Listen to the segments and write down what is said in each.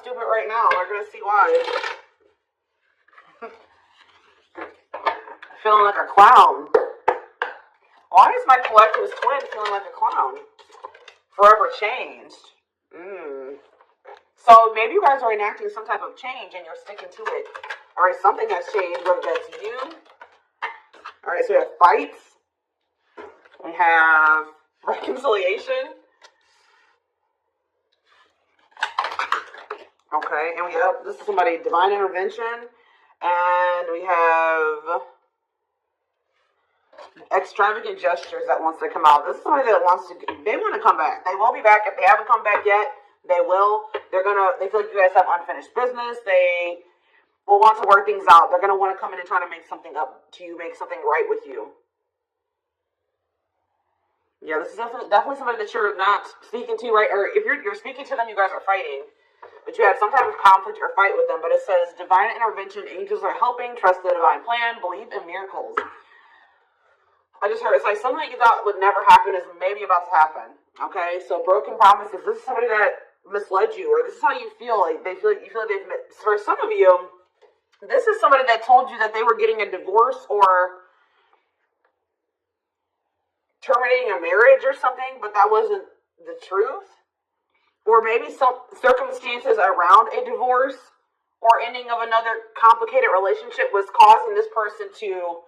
stupid right now. We're going to see why. Feeling like a clown. Why is my collective's twin feeling like a clown? Forever changed. So maybe you guys are enacting some type of change and you're sticking to it. All right, something has changed, whether that's you. All right, so we have fights. We have reconciliation. Okay, and we have, this is somebody, divine intervention. And we have extravagant gestures that wants to come out. This is somebody that wants to, they want to come back. They will be back. If they haven't come back yet, they will. They feel like you guys have unfinished business. They will want to work things out. They're going to want to come in and try to make something up to you, make something right with you. Yeah, this is definitely somebody that you're not speaking to, right? Or if you're speaking to them, you guys are fighting. But you had some type of conflict or fight with them. But it says, divine intervention, angels are helping, trust the divine plan, believe in miracles. I just heard, it's like something that you thought would never happen is maybe about to happen. Okay, so broken promises. This is somebody that misled you, or this is how you feel. Like you feel like they've met. For some of you, this is somebody that told you that they were getting a divorce or terminating a marriage or something, but that wasn't the truth. Or maybe some circumstances around a divorce or ending of another complicated relationship was causing this person to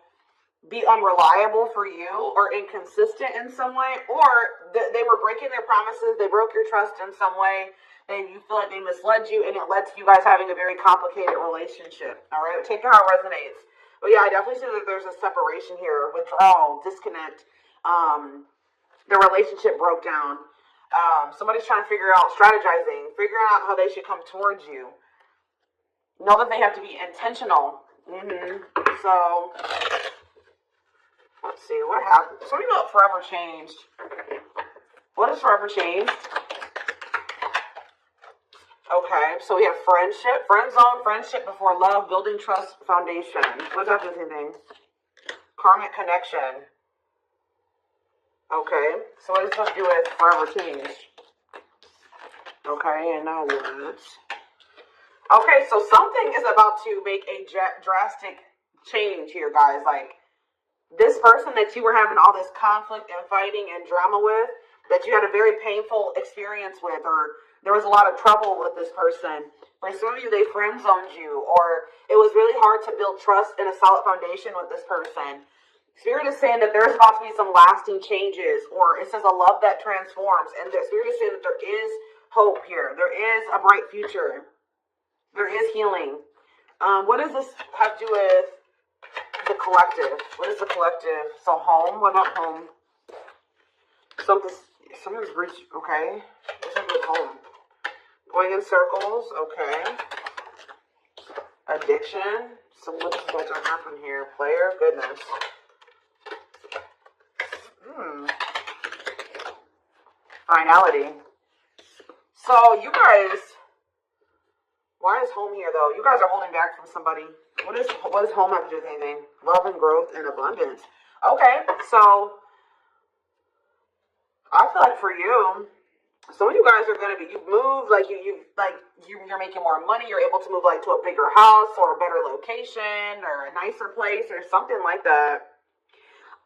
be unreliable for you or inconsistent in some way, or they were breaking their promises, they broke your trust in some way, and you feel like they misled you, and it led to you guys having a very complicated relationship. All right, take it how it resonates. But yeah, I definitely see that there's a separation here, withdrawal, disconnect. The relationship broke down. Somebody's trying to figure out, strategizing, figuring out how they should come towards you. Know that they have to be intentional. So, let's see, what happened? Something about forever changed. What is forever changed? Okay, so we have friendship, friend zone, friendship before love, building trust, foundation. What's that the same thing? Karmic connection. Okay, so what does this have to do with forever change? Okay, and now what? Okay, so something is about to make a drastic change here, guys. Like, this person that you were having all this conflict and fighting and drama with, that you had a very painful experience with, or there was a lot of trouble with this person. For some of you, they friend zoned you, or it was really hard to build trust and a solid foundation with this person. Spirit is saying that there's about to be some lasting changes, or it says a love that transforms. And the Spirit is saying that there is hope here. There is a bright future. There is healing. What does this have to do with the collective? What is the collective? So home? What about home? Something's reached. Okay. What's up with home? Going in circles. Okay. Addiction. So what's about to happen here? Player. Goodness. Finality. So you guys, why is home here though? You guys are holding back from somebody. What does home have to do with anything? Love and growth and abundance. Okay, so I feel like for you, some of you guys are gonna be, you've moved, like you're making more money, you're able to move like to a bigger house or a better location or a nicer place or something like that.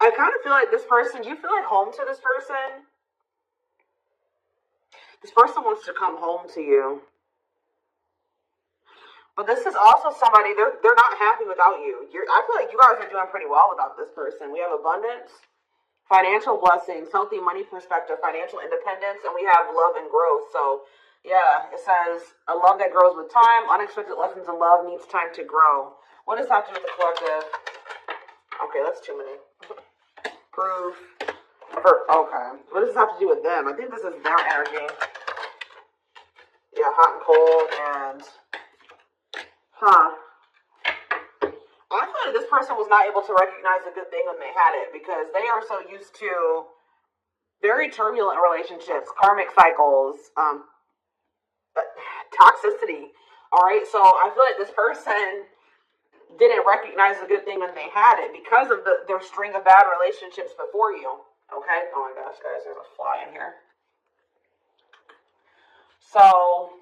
I kind of feel like this person, do you feel like home to this person? This person wants to come home to you. But this is also somebody, they're not happy without you. I feel like you guys are doing pretty well without this person. We have abundance, financial blessings, healthy money perspective, financial independence, and we have love and growth. So, yeah, it says, a love that grows with time, unexpected lessons in love needs time to grow. What does that do with the collective? Okay, that's too many. Proof. Okay. What does this have to do with them? I think this is their energy. Yeah, hot and cold and... I feel like this person was not able to recognize a good thing when they had it because they are so used to very turbulent relationships, karmic cycles, toxicity. All right, so I feel like this person didn't recognize a good thing when they had it because of their string of bad relationships before you. Okay? Oh my gosh, guys, there's a fly in here. So,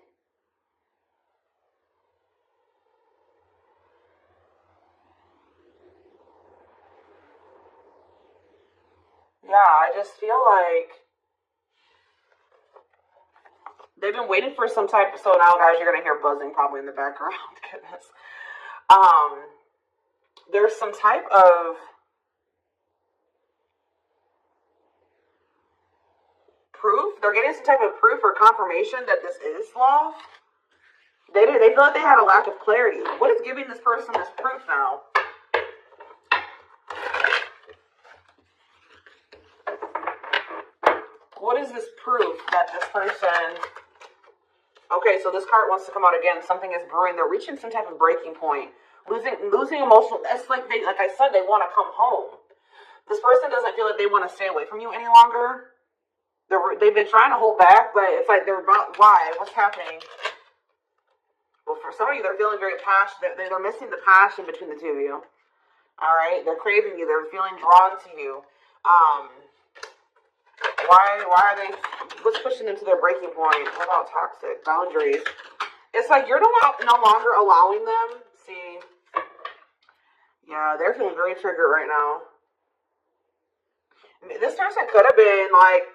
Yeah, I just feel like they've been waiting for some type. So now, guys, you're gonna hear buzzing probably in the background. Goodness. There's some type of proof. They're getting some type of proof or confirmation that this is love. They feel like they had a lack of clarity. What is giving this person this proof now? What is this proof that this person... Okay, so this card wants to come out again. Something is brewing. They're reaching some type of breaking point. Losing emotional... That's like I said, they want to come home. This person doesn't feel like they want to stay away from you any longer. They've been trying to hold back, but it's like they're about... Why? What's happening? Well, for some of you, they're feeling very passionate. They're missing the passion between the two of you. All right? They're craving you. They're feeling drawn to you. Why are they... What's pushing them to their breaking point? What about toxic? Boundaries. It's like you're no longer allowing them. See? Yeah, they're feeling very triggered right now. This person could have been, like,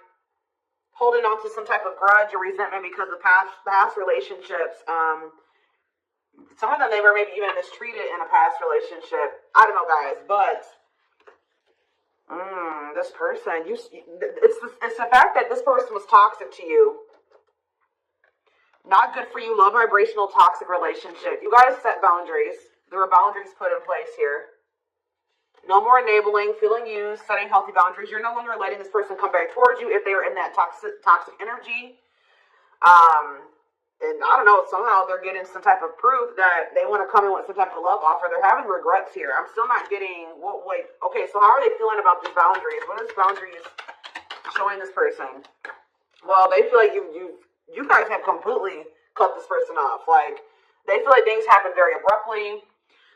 holding on to some type of grudge or resentment because of past relationships. Some of them, they were maybe even mistreated in a past relationship. I don't know, guys, but this person, it's the fact that this person was toxic to you. Not good for you, low vibrational toxic relationship. You guys set boundaries. There were boundaries put in place here. No more enabling, feeling used, setting healthy boundaries. You're no longer letting this person come back towards you if they are in that toxic energy. And I don't know, somehow they're getting some type of proof that they want to come in with some type of love offer. They're having regrets here. I'm still not getting okay, so how are they feeling about these boundaries? What is boundaries showing this person? Well, they feel like you guys have completely cut this person off. Like, they feel like things happen very abruptly.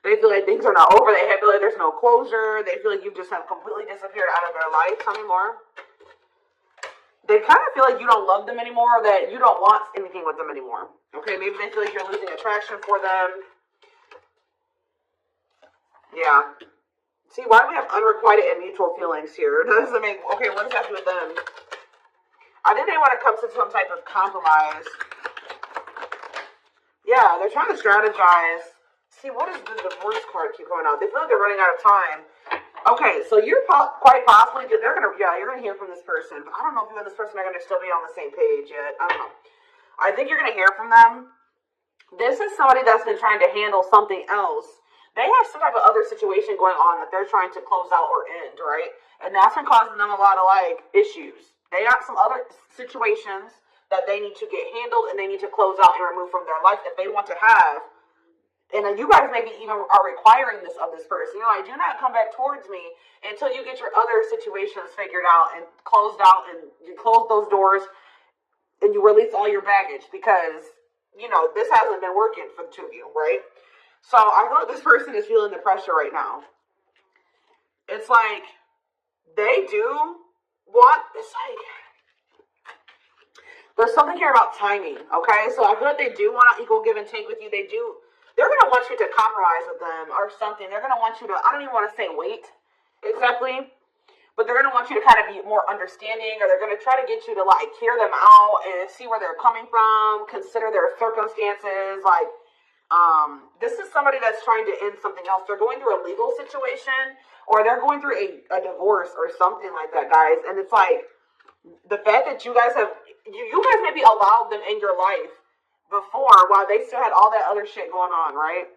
They feel like things are not over. They feel like there's no closure. They feel like you just have completely disappeared out of their life. Tell me more. They kind of feel like you don't love them anymore, or that you don't want anything with them anymore. Okay, maybe they feel like you're losing attraction for them. Yeah. See, why do we have unrequited and mutual feelings here? Doesn't make... Okay, what does that do with them? I think they want to come to some type of compromise. Yeah, they're trying to strategize. See, what does the divorce card keep going out? They feel like they're running out of time. Okay, so you're quite possibly, you're gonna hear from this person. But I don't know if you and this person are gonna still be on the same page yet. I don't know. I think you're gonna hear from them. This is somebody that's been trying to handle something else. They have some type of other situation going on that they're trying to close out or end, right? And that's been causing them a lot of issues. They got some other situations that they need to get handled and they need to close out and remove from their life if they want to have. And then you guys maybe even are requiring this of this person. You're like, do not come back towards me until you get your other situations figured out and closed out, and you close those doors and you release all your baggage because, this hasn't been working for the two of you, right? So I know this person is feeling the pressure right now. It's like they do want, there's something here about timing, okay? So I feel like they do want an equal give and take with you. They're going to want you to compromise with them or something. They're going to want you to, I don't even want to say wait exactly, but they're going to want you to kind of be more understanding, or they're going to try to get you to hear them out and see where they're coming from, consider their circumstances. This is somebody that's trying to end something else. They're going through a legal situation, or they're going through a divorce or something like that, guys. And it's like the fact that you guys maybe allowed them in your life before, while they still had all that other shit going on, right?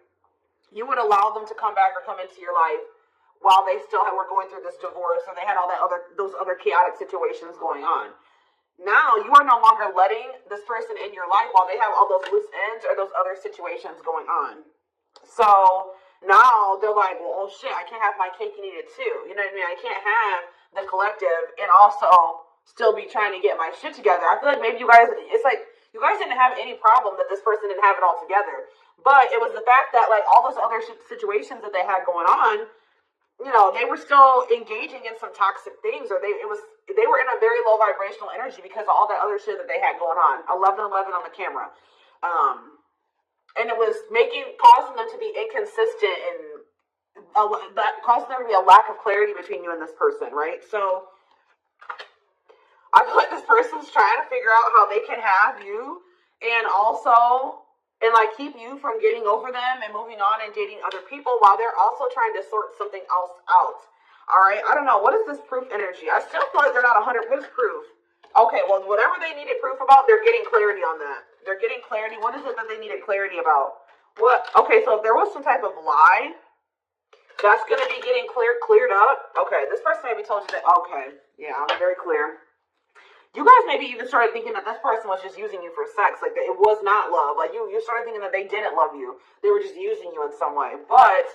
You would allow them to come back or come into your life while they still were going through this divorce, or they had all those other chaotic situations going on. Now you are no longer letting this person in your life while they have all those loose ends or those other situations going on. So now they're like, well, oh shit, I can't have my cake and eat it too. You know what I mean? I can't have the collective and also still be trying to get my shit together. I feel like maybe you guys didn't have any problem that this person didn't have it all together. But it was the fact that all those other situations that they had going on, they were still engaging in some toxic things, or they were in a very low vibrational energy because of all that other shit that they had going on. 1111 on the camera. And it was causing them to be inconsistent, and causing there to be a lack of clarity between you and this person, right? So I feel like this person's trying to figure out how they can have you and also, and like keep you from getting over them and moving on and dating other people while they're also trying to sort something else out. All right, I don't know. What is this proof energy? I still feel like they're not 100% proof. Okay, well, whatever they needed proof about, they're getting clarity on that. They're getting clarity. What is it that they needed clarity about? What? Okay, so if there was some type of lie, that's going to be getting cleared up. Okay, this person maybe told you that. Okay, yeah, I'm very clear. You guys maybe even started thinking that this person was just using you for sex. Like, it was not love. Like, you started thinking that they didn't love you. They were just using you in some way. But,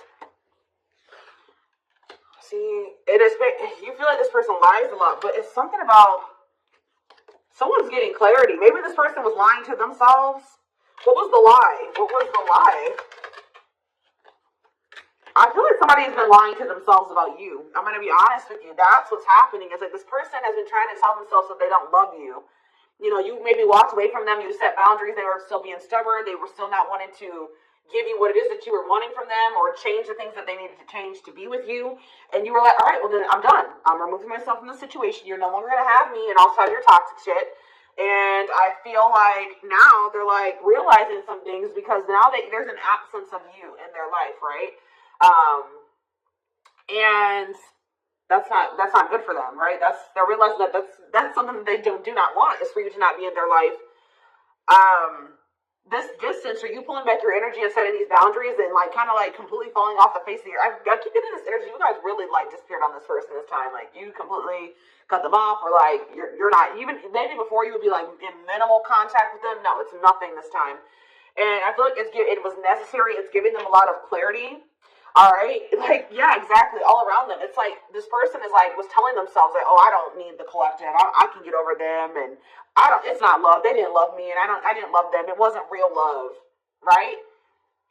see, it is, you feel like this person lies a lot. But it's something about someone's getting clarity. Maybe this person was lying to themselves. What was the lie? What was the lie? I feel like somebody has been lying to themselves about you. I'm going to be honest with you. That's what's happening. Is like this person has been trying to tell themselves that they don't love you. You know, you maybe walked away from them. You set boundaries. They were still being stubborn. They were still not wanting to give you what it is that you were wanting from them or change the things that they needed to change to be with you. And you were like, all right, well, then I'm done. I'm removing myself from the situation. You're no longer going to have me and also have your toxic shit. And I feel like now they're like realizing some things because now there's an absence of you in their life, right? And that's not good for them, right? They're realizing that that's something that they do not want is for you to not be in their life. This distance, or you pulling back your energy and setting these boundaries and like kind of like completely falling off the face of the earth. I keep getting this energy. You guys really like disappeared on this person this time. Like you completely cut them off, or like you're not even maybe before you would be like in minimal contact with them. No, it's nothing this time. And I feel like it was necessary. It's giving them a lot of clarity. All right, like yeah, exactly. All around them, it's like this person was telling themselves like, oh, I don't need the collective. I can get over them, and I don't. It's not love. They didn't love me, and I didn't love them. It wasn't real love, right?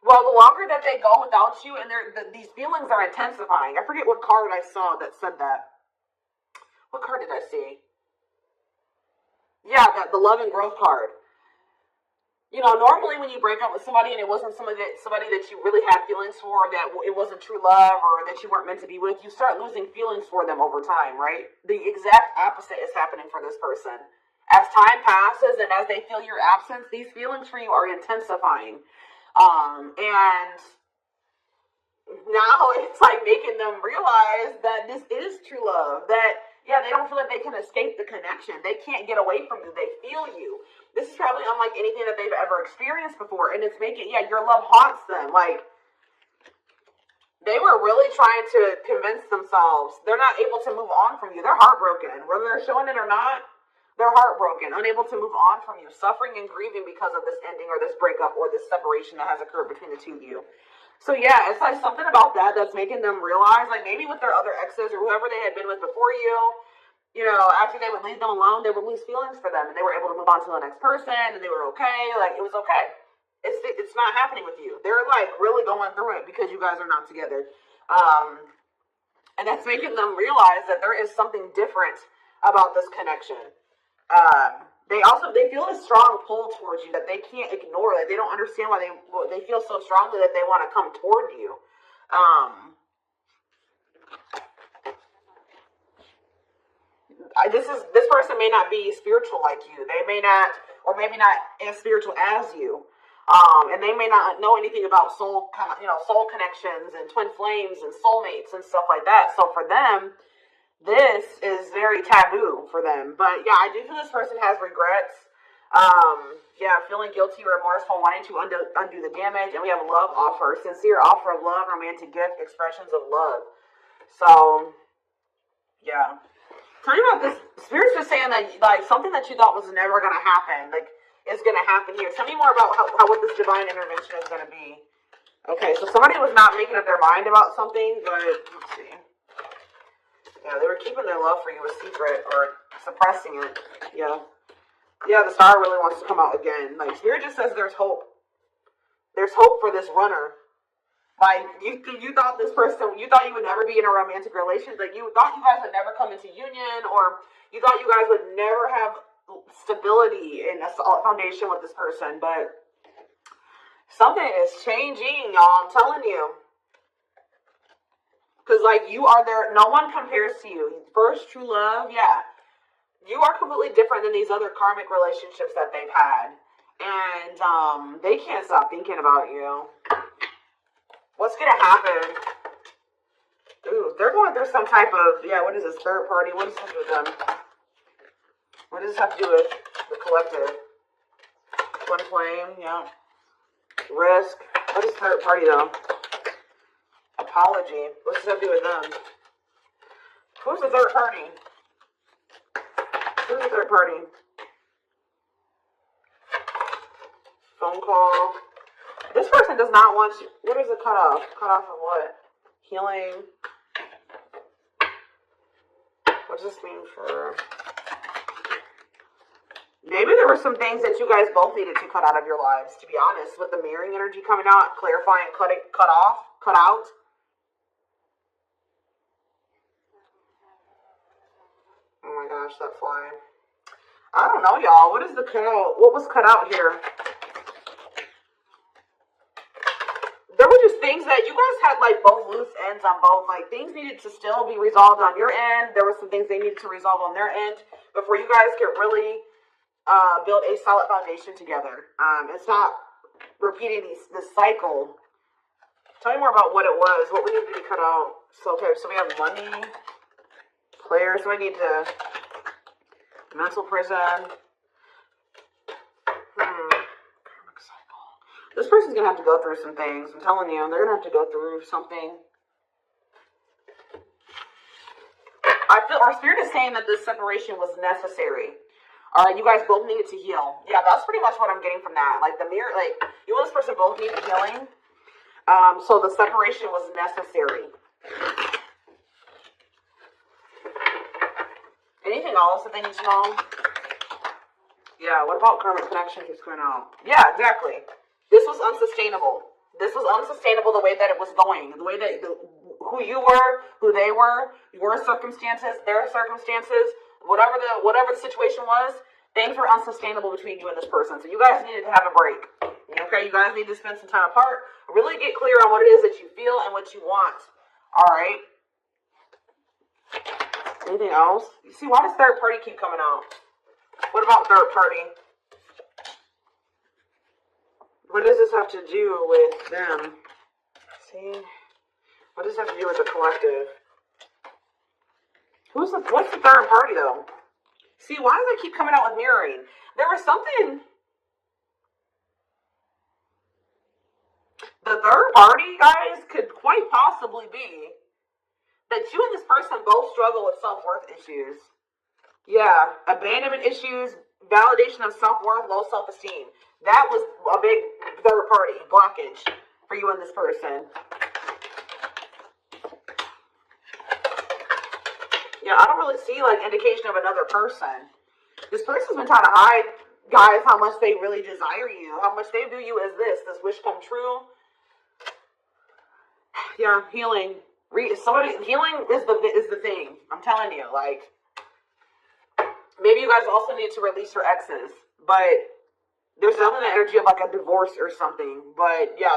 Well, the longer that they go without you, and these feelings are intensifying. I forget what card I saw that said that. What card did I see? Yeah, the love and growth card. You know, normally when you break up with somebody and it wasn't somebody that you really had feelings for, that it wasn't true love or that you weren't meant to be with, you start losing feelings for them over time, right? The exact opposite is happening for this person. As time passes and as they feel your absence, these feelings for you are intensifying. And now it's like making them realize that this is true love, that yeah, they don't feel like they can escape the connection. They can't get away from you. They feel you. This is probably unlike anything that they've ever experienced before. And it's making, yeah, your love haunts them. Like, they were really trying to convince themselves they're not able to move on from you. They're heartbroken. Whether they're showing it or not, they're heartbroken, unable to move on from you, suffering and grieving because of this ending or this breakup or this separation that has occurred between the two of you. So yeah, it's like something about that's making them realize, like maybe with their other exes or whoever they had been with before you know, after they would leave them alone, they would lose feelings for them and they were able to move on to the next person and they were okay. Like it was okay. It's not happening with you. They're like really going through it because you guys are not together. And that's making them realize that there is something different about this connection. They feel a strong pull towards you that they can't ignore. Like they don't understand why they feel so strongly that they want to come toward you. This person may not be spiritual like you. They may not, or maybe not as spiritual as you. And they may not know anything about soul connections and twin flames and soulmates and stuff like that. So for them, this is very taboo for them. But yeah, I do feel this person has regrets. Feeling guilty, remorseful, wanting to undo the damage. And we have a love offer, sincere offer of love, romantic gift, expressions of love. So, yeah. Tell me about this. Spirit's just saying that like something that you thought was never going to happen, like is going to happen here. Tell me more about how what this divine intervention is going to be. Okay, so somebody was not making up their mind about something, but let's see. Yeah, they were keeping their love for you a secret or suppressing it. Yeah. Yeah, the star really wants to come out again. Like, Spirit just says there's hope. There's hope for this runner. Like, you thought this person, you thought you would never be in a romantic relationship. Like, you thought you guys would never come into union, or you thought you guys would never have stability in a solid foundation with this person. But something is changing, y'all. I'm telling you. Because, like, you are there. No one compares to you. First true love, yeah. You are completely different than these other karmic relationships that they've had. And they can't stop thinking about you. What's going to happen? Ooh, they're going through some type of, what is this, third party? What does this have to do with them? What does this have to do with the collective? Twin flame, yeah. Risk. What is third party, though? Apology. What does this have to do with them? Who's the third party? Who's the third party? Phone call. This person does not want you. What is it cut off? Cut off of what? Healing. What does this mean for... Maybe there were some things that you guys both needed to cut out of your lives, to be honest. With the mirroring energy coming out, clarifying, cut out. Oh my gosh, that fly. I don't know, y'all. What is the cut out? What was cut out here? There were just things that you guys had, like, both loose ends on both. Like, things needed to still be resolved on your end. There were some things they needed to resolve on their end before you guys could really build a solid foundation together. And stop repeating this cycle. Tell me more about what it was. What we need to be cut out. So, okay, so we have money. Players. So I need to... Mental prison. This person's going to have to go through some things. I'm telling you, they're going to have to go through something. I feel our spirit is saying that this separation was necessary. All right, you guys both needed to heal. Yeah, that's pretty much what I'm getting from that. Like, the mirror, like, you and this person both needed healing. So the separation was necessary. Anything else that they need to know? Yeah, what about karmic connection keeps coming out? Yeah, exactly. This was unsustainable. This was unsustainable the way that it was going. The way that, who you were, who they were, your circumstances, their circumstances, whatever the situation was, things were unsustainable between you and this person. So you guys needed to have a break. Okay, you guys need to spend some time apart. Really get clear on what it is that you feel and what you want. All right. Anything else? You see, why does third party keep coming out? What about third party? What does this have to do with them? See? What does this have to do with the collective? What's the third party, though? See, why does it keep coming out with mirroring? There was something... The third party, guys, could quite possibly be that you and this person both struggle with self-worth issues. Yeah, abandonment issues, validation of self-worth, low self-esteem. That was a big third party blockage for you and this person. Yeah, I don't really see, like, indication of another person. This person's been trying to hide, guys, how much they really desire you, how much they view you as this wish come true. Yeah, healing. Healing is the thing. I'm telling you, like, maybe you guys also need to release your exes, but there's definitely the energy of, like, a divorce or something. But yeah,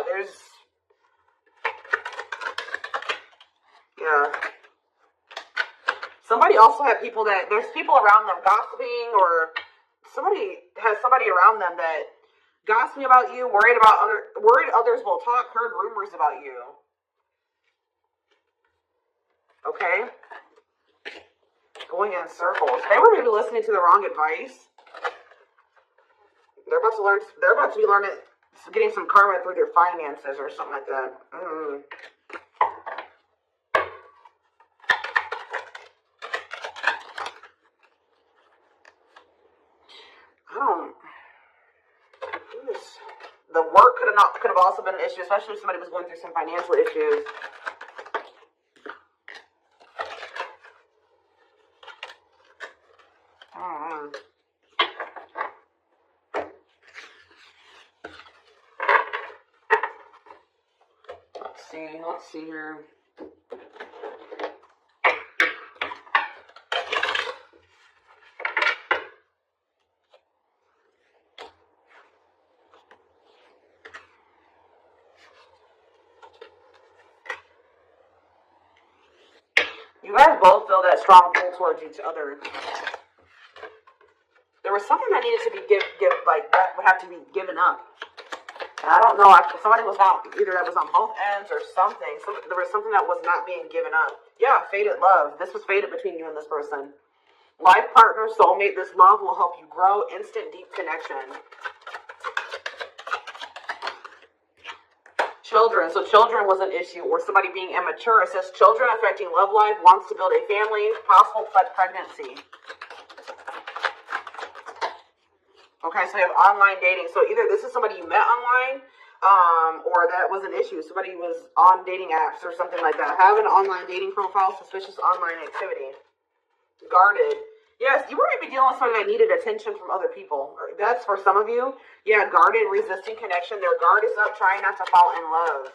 somebody also had people there's people around them gossiping, or somebody has somebody around them that gossiping about you, worried others will talk, heard rumors about you. Okay? Going in circles. They were maybe listening to the wrong advice. They're about to be learning, getting some karma through their finances or something like that. The work could have also been an issue, especially if somebody was going through some financial issues. Let's see here. You guys both feel that strong pull towards each other. There was something that needed to be that would have to be given up. And I don't know. Somebody was not, either that was on both ends or something. There was something that was not being given up. Yeah, fated love. This was fated between you and this person. Life partner, soulmate. This love will help you grow. Instant, deep connection. Children. So children was an issue, or somebody being immature. It says children affecting love life, wants to build a family, possible pregnancy. Okay, so we have online dating. So either this is somebody you met online, or that was an issue. Somebody was on dating apps or something like that. Have an online dating profile, suspicious online activity. Guarded. Yes, you were maybe dealing with somebody that needed attention from other people. That's for some of you. Yeah, guarded, resisting connection. Their guard is up, trying not to fall in love.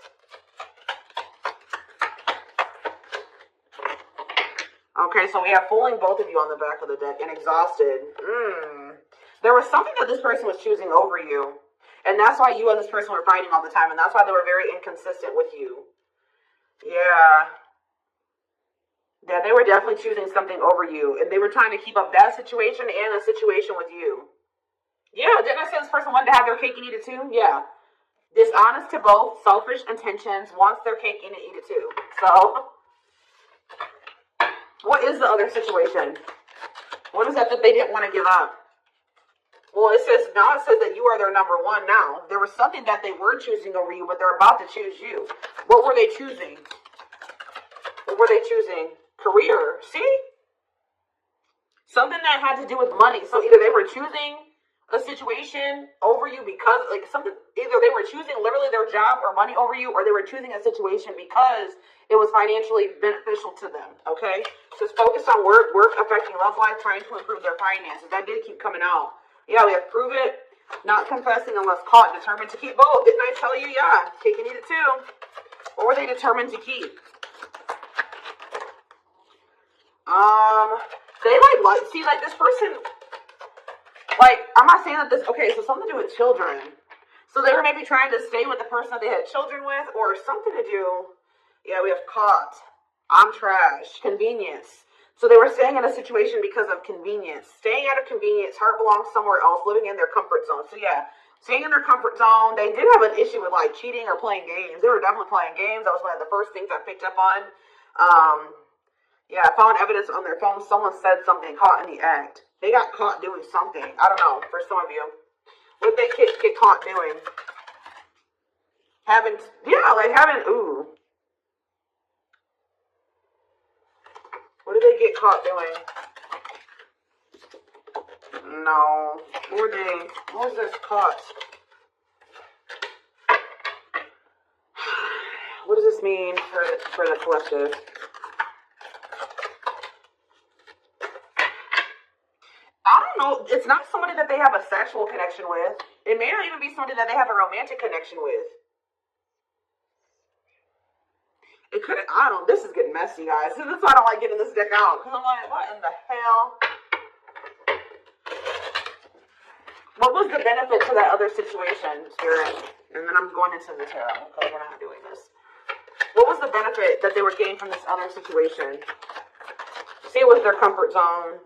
Okay, so we have fooling both of you on the back of the deck and exhausted. There was something that this person was choosing over you. And that's why you and this person were fighting all the time. And that's why they were very inconsistent with you. Yeah. Yeah, they were definitely choosing something over you. And they were trying to keep up that situation and a situation with you. Yeah, didn't I say this person wanted to have their cake and eat it too? Yeah. Dishonest to both, selfish intentions, wants their cake and eat it too. So, what is the other situation? What is that they didn't want to give up? Well, it says that you are their number one now. There was something that they were choosing over you, but they're about to choose you. What were they choosing? What were they choosing? Career. See? Something that had to do with money. So either they were choosing a situation over you because, either they were choosing literally their job or money over you, or they were choosing a situation because it was financially beneficial to them. Okay? So it's focused on work affecting love life, trying to improve their finances. That did keep coming out. Yeah, we have prove it, not confessing unless caught, determined to keep both. Didn't I tell you? Yeah, cake and eat it too. What were they determined to keep? This person, I'm not saying that so something to do with children. So they were maybe trying to stay with the person that they had children with, or something to do, yeah, we have caught, I'm trash, convenience. So they were staying in a situation because of convenience. Staying out of convenience, heart belongs somewhere else, living in their comfort zone. So yeah, staying in their comfort zone. They did have an issue with cheating or playing games. They were definitely playing games. That was one of the first things I picked up on. Yeah, I found evidence on their phone. Someone said something, caught in the act. They got caught doing something. I don't know, for some of you. What did they get caught doing? Ooh. What did they get caught doing? No. What was this caught? What does this mean for the collective? I don't know. It's not somebody that they have a sexual connection with. It may not even be somebody that they have a romantic connection with. It could. This is getting messy, guys. This is why I don't like getting this deck out. Because I'm like, what in the hell? What was the benefit to that other situation, Spirit? And then I'm going into the tarot because we're not doing this. What was the benefit that they were getting from this other situation? See, it was their comfort zone.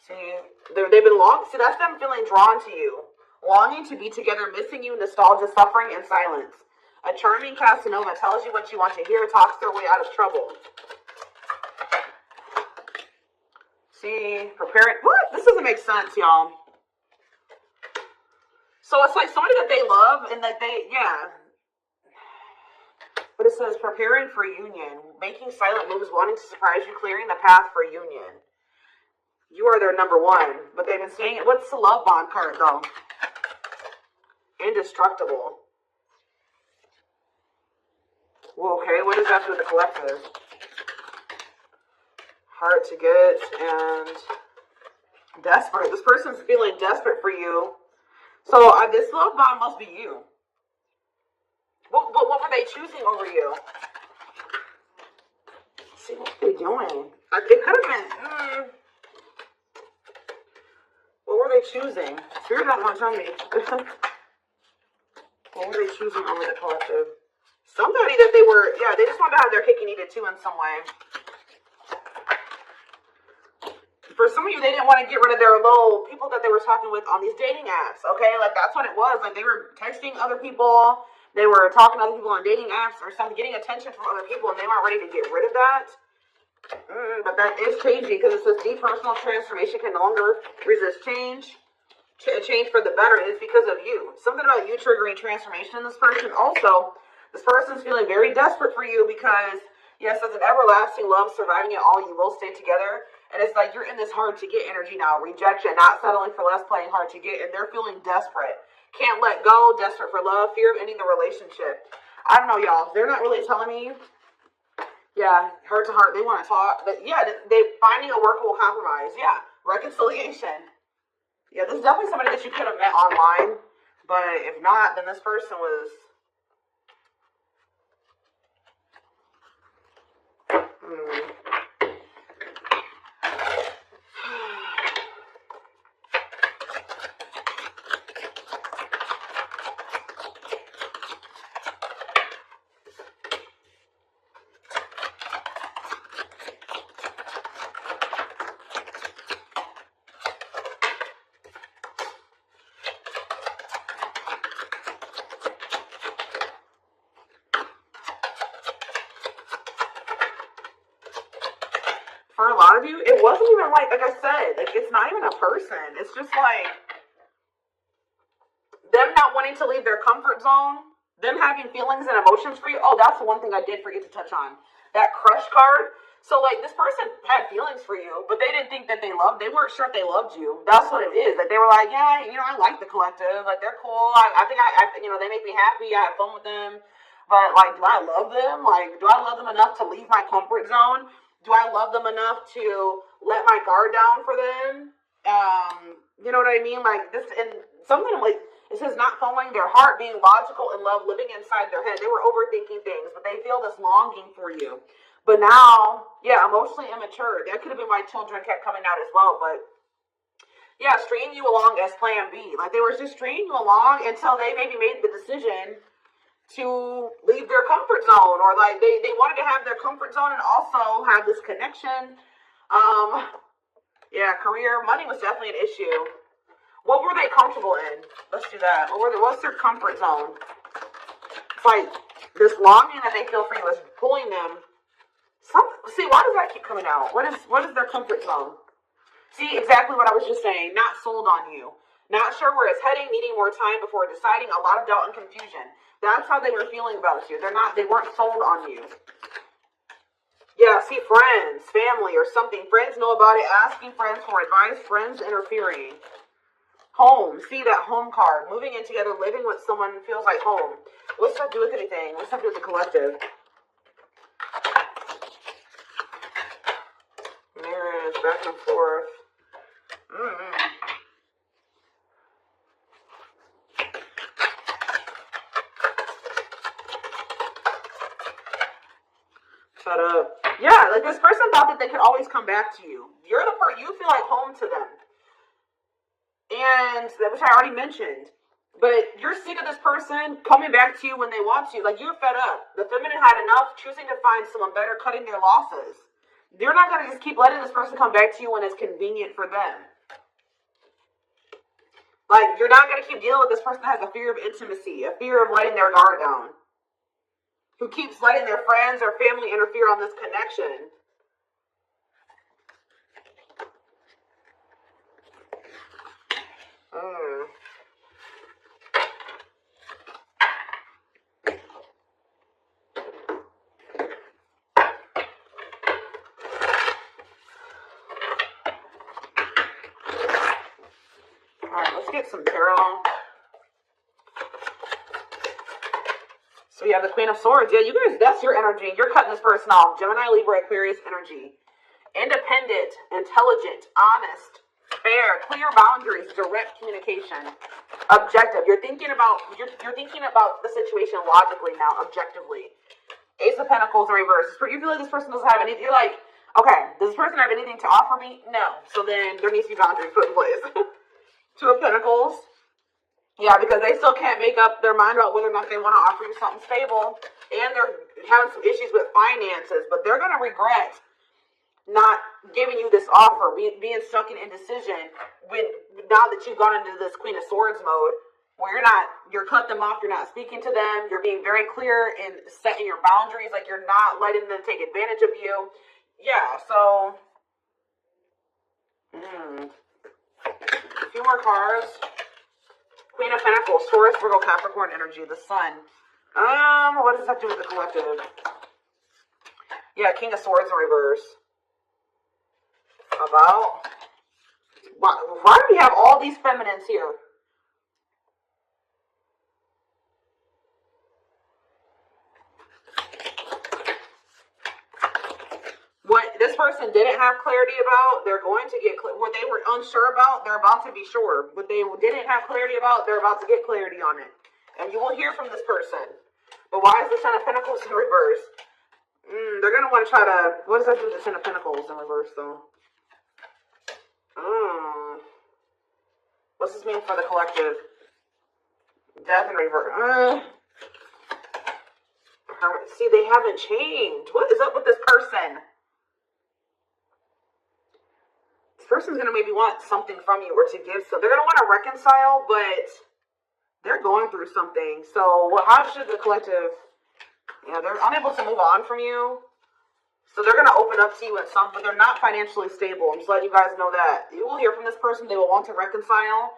See, they've been see, that's them feeling drawn to you. Longing to be together, missing you, nostalgia, suffering, and silence. A charming Casanova tells you what you want to hear, talks their way out of trouble. See, preparing. What? This doesn't make sense, y'all. So it's like somebody that they love and that But it says preparing for union, making silent moves, wanting to surprise you, clearing the path for union. You are their number one, but they've been saying it. What's the love bond card, though? Indestructible. Well, okay, what does that do with the collective? Hard to get and desperate. This person's feeling desperate for you. So this love bond must be you. What were they choosing over you? Let's see what they're doing. It could have been. What were they choosing? Spirit don't want to tell me. What were they choosing over the collective? Somebody that they just wanted to have their cake and eat it too in some way. For some of you, they didn't want to get rid of their little people that they were talking with on these dating apps, okay? Like, that's what it was. Like, they were texting other people. They were talking to other people on dating apps or something, getting attention from other people, and they weren't ready to get rid of that. But that is crazy because it says deep personal transformation can no longer resist change. Change for the better is because of you. Something about you triggering transformation in this person. Also, this person's feeling very desperate for you because, yes, as an everlasting love surviving it all, you will stay together. And it's like you're in this hard to get energy now. Rejection, not settling for less, playing hard to get. And they're feeling desperate. Can't let go, desperate for love, fear of ending the relationship. I don't know, y'all. They're not really telling me. Yeah, heart to heart, they want to talk. But yeah, they finding a workable compromise. Yeah, reconciliation. Yeah, this is definitely somebody that you could have met online. But if not, then this person was... For a lot of you, it wasn't even like I said, like it's not even a person. It's just like them not wanting to leave their comfort zone, them having feelings and emotions for you. Oh, that's the one thing I did forget to touch on. That crush card. So like this person had feelings for you, but they didn't think that they weren't sure if they loved you. That's what it is. Like they were like, yeah, I like the collective. Like they're cool. I think they make me happy. I have fun with them. But like, do I love them? Like, do I love them enough to leave my comfort zone? Do I love them enough to let my guard down for them? You know what I mean? Like this, and something like it says not following their heart, being logical in love, living inside their head. They were overthinking things, but they feel this longing for you. But now, yeah, emotionally immature. That could have been why children kept coming out as well. But yeah, stringing you along as plan B. Like they were just stringing you along until they maybe made the decision to leave their comfort zone, or like they wanted to have their comfort zone and also have this connection. Yeah, career, money was definitely an issue. What were they comfortable in? Let's do that. What's their comfort zone? It's like this longing that they feel for you is pulling them. See, why does that keep coming out? What is their comfort zone? See, exactly what I was just saying. Not sold on you. Not sure where it's heading, needing more time before deciding, a lot of doubt and confusion. That's how they were feeling about you. They weren't sold on you. Yeah, see, friends, family, or something. Friends know about it, asking friends for advice, friends interfering. Home, see that home card. Moving in together, living with someone feels like home. What's that do with anything? What's that do with the collective? Marriage, back and forth. Shut up. Yeah, like this person thought that they could always come back to you. You're the person, you feel like home to them. And, which I already mentioned. But you're sick of this person coming back to you when they want to. Like, you're fed up. The feminine had enough, choosing to find someone better, cutting their losses. You're not going to just keep letting this person come back to you when it's convenient for them. Like, you're not going to keep dealing with this person that has a fear of intimacy, a fear of letting their guard down. Who keeps letting their friends or family interfere on this connection. Alright, let's get some tarot. So you have the Queen of Swords. Yeah, you guys, that's your energy. You're cutting this person off. Gemini, Libra, Aquarius energy. Independent, intelligent, honest, fair, clear boundaries, direct communication, objective. You're thinking about the situation logically now, objectively. Ace of Pentacles in reverse. You feel like this person doesn't have anything. You're like, okay, does this person have anything to offer me? No. So then there needs to be boundaries put in place. Two of Pentacles. Yeah, because they still can't make up their mind about whether or not they want to offer you something stable. And they're having some issues with finances. But they're going to regret not giving you this offer, being stuck in indecision when now that you've gone into this Queen of Swords mode where you're cut them off, you're not speaking to them, you're being very clear in setting your boundaries, like you're not letting them take advantage of you. Yeah, so a few more cards. Queen of Pentacles, Taurus, Virgo, Capricorn energy, the Sun. What does that do with the collective? Yeah, King of Swords in reverse. About why do we have all these feminines here? What this person didn't have clarity about, they're going to get what they were unsure about, they're about to be sure. What they didn't have clarity about, they're about to get clarity on it. And you will hear from this person. But why is the Ten of Pentacles in reverse? They're going to want to try to... What does that do with the Ten of Pentacles in reverse, though? What's this mean for the collective? Death in reverse. See, they haven't changed. What is up with this person? This person's going to maybe want something from you or to give. So they're going to want to reconcile, but they're going through something. So how should the collective... Yeah, they're unable to move on from you. So they're going to open up to you in some, but they're not financially stable. I'm just letting you guys know that. You will hear from this person. They will want to reconcile.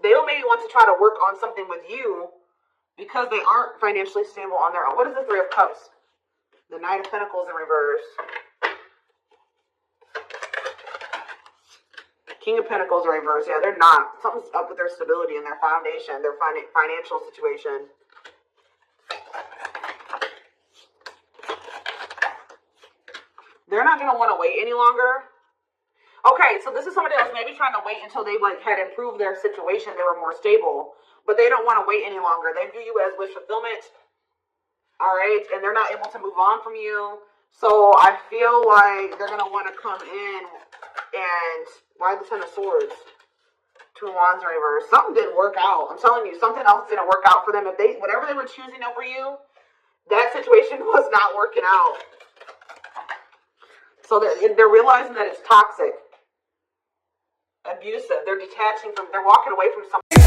They will maybe want to try to work on something with you because they aren't financially stable on their own. What is the Three of Cups? The Knight of Pentacles in reverse. King of Pentacles in reverse. Yeah, they're not. Something's up with their stability and their foundation, their financial situation. They're not going to want to wait any longer. Okay, so this is somebody else maybe trying to wait until they had improved their situation. They were more stable. But they don't want to wait any longer. They view you as wish fulfillment. All right? And they're not able to move on from you. So I feel like they're going to want to come in and... Why the Ten of Swords? Two of Wands in reverse. Something didn't work out. I'm telling you, something else didn't work out for them. Whatever they were choosing over you, that situation was not working out. So they're realizing that it's toxic, abusive. They're detaching from, they're walking away from something.